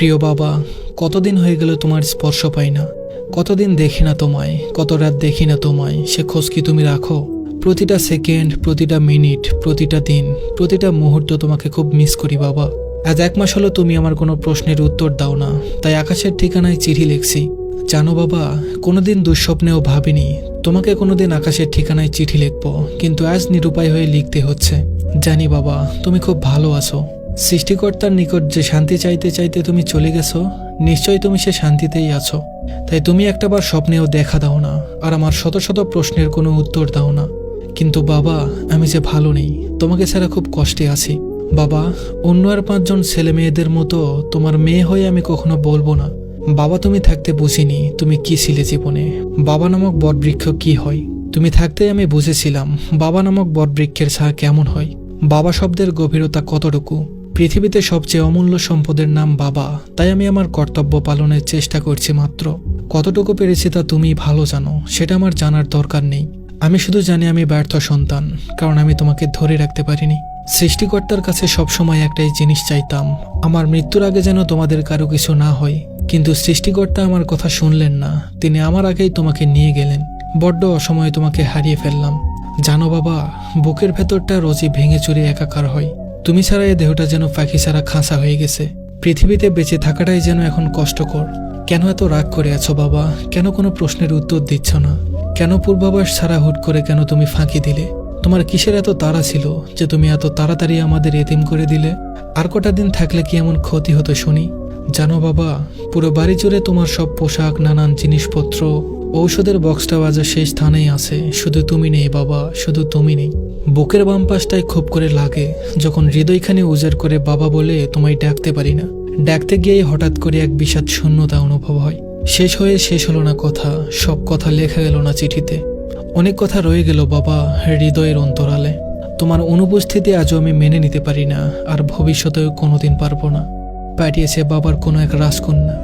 প্রিয় বাবা, কতদিন হয়ে গেল তোমার স্পর্শ পাই না, কতদিন দেখি না তোমায়, কত রাত দেখি না তোমায়, সে খোঁজ কি তুমি রাখো? প্রতিটা সেকেন্ড, প্রতিটা মিনিট, প্রতিটা দিন, প্রতিটা মুহূর্ত তোমাকে খুব মিস করি বাবা। আজ 1 মাস হলো তুমি আমার কোনো প্রশ্নের উত্তর দাও না, তাই আকাশের ঠিকানায় চিঠি লিখছি। জানো বাবা, কোনোদিন দুঃস্বপ্নেও ভাবিনি তোমাকে কোনোদিন আকাশের ঠিকানায় চিঠি লিখবো, কিন্তু আজ নিরুপায় হয়ে লিখতে হচ্ছে। জানি বাবা, তুমি খুব ভালো আছো। সৃষ্টিকর্তার নিকট যে শান্তি চাইতে চাইতে তুমি চলে গেছো, নিশ্চয়ই তুমি সে শান্তিতেই আছো। তাই তুমি একটাবার স্বপ্নেও দেখা দাও না, আর আমার শত শত প্রশ্নের কোনো উত্তর দাও না। কিন্তু বাবা, আমি যে ভালো নেই, তোমাকে ছাড়া খুব কষ্টে আছি। বাবা, অন্য আর 5 জন ছেলে মেয়েদের মতো তোমার মেয়ে হয়ে আমি কখনো বলবো না, বাবা তুমি থাকতে বুঝিনি তুমি কি ছিলে জীবনে, বাবা নামক বটবৃক্ষ কি হয়। তুমি থাকতেই আমি বুঝেছিলাম বাবা নামক বটবৃক্ষের ছায়া কেমন হয়, বাবা শব্দের গভীরতা কতটুকু। পৃথিবীতে সবচেয়ে অমূল্য সম্পদের নাম বাবা, তাই আমি আমার কর্তব্য পালনের চেষ্টা করছি মাত্র। কতটুকু পেরেছি তা তুমি ভালো জানো, সেটা আমার জানার দরকার নেই। আমি শুধু জানি আমি ব্যর্থ সন্তান, কারণ আমি তোমাকে ধরে রাখতে পারিনি। সৃষ্টিকর্তার কাছে সবসময় একটাই জিনিস চাইতাম, আমার মৃত্যুর আগে যেন তোমাদের কারো কিছু না হয়। কিন্তু সৃষ্টিকর্তা আমার কথা শুনলেন না, তিনি আমার আগেই তোমাকে নিয়ে গেলেন। বড্ড অসময়ে তোমাকে হারিয়ে ফেললাম। জানো বাবা, বুকের ভেতরটা রোজই ভেঙে চুরে একাকার হয়। তুমি ছাড়া এই দেহটা যেন পাখি ছাড়া খাঁচা হয়ে গেছে। পৃথিবীতে বেঁচে থাকাটাই যেন এখন কষ্টকর। কেন এত রাগ করে আছো বাবা? কেন কোনো প্রশ্নের উত্তর দিচ্ছ না? কেন পূর্বাভাস ছাড়া হুট করে কেন তুমি ফাঁকি দিলে? তোমার কিসের এত তাড়া ছিল যে তুমি এত তাড়াতাড়ি আমাদের এতিম করে দিলে? আর কটা দিন থাকলে কি এমন ক্ষতি হতো শুনি? জানো বাবা, পুরো বাড়ি জুড়ে তোমার সব পোশাক, নানান জিনিসপত্র, ঔষধের বক্সটাও আজ সেই স্থানেই আছে, শুধু তুমি নেই বাবা, শুধু তুমি নেই। বুকের বাম পাশটায় খুব করে লাগে যখন হৃদয়খানি উজাড় করে বাবা বলে তোমায় ডাকতে পারি না। ডাকতে গিয়েই হঠাৎ করে এক বিষাদ শূন্যতা অনুভব হয়। শেষ হলো না কথা, সব কথা লেখা গেল না চিঠিতে। অনেক কথা রয়ে গেল বাবা হৃদয়ের অন্তরালে। তোমার অনুপস্থিতি আজও আমি মেনে নিতে পারি না, আর ভবিষ্যতেও কোনোদিন পারবো না। পাঠিয়েছে বাবার কোনো এক রাজকন্যা।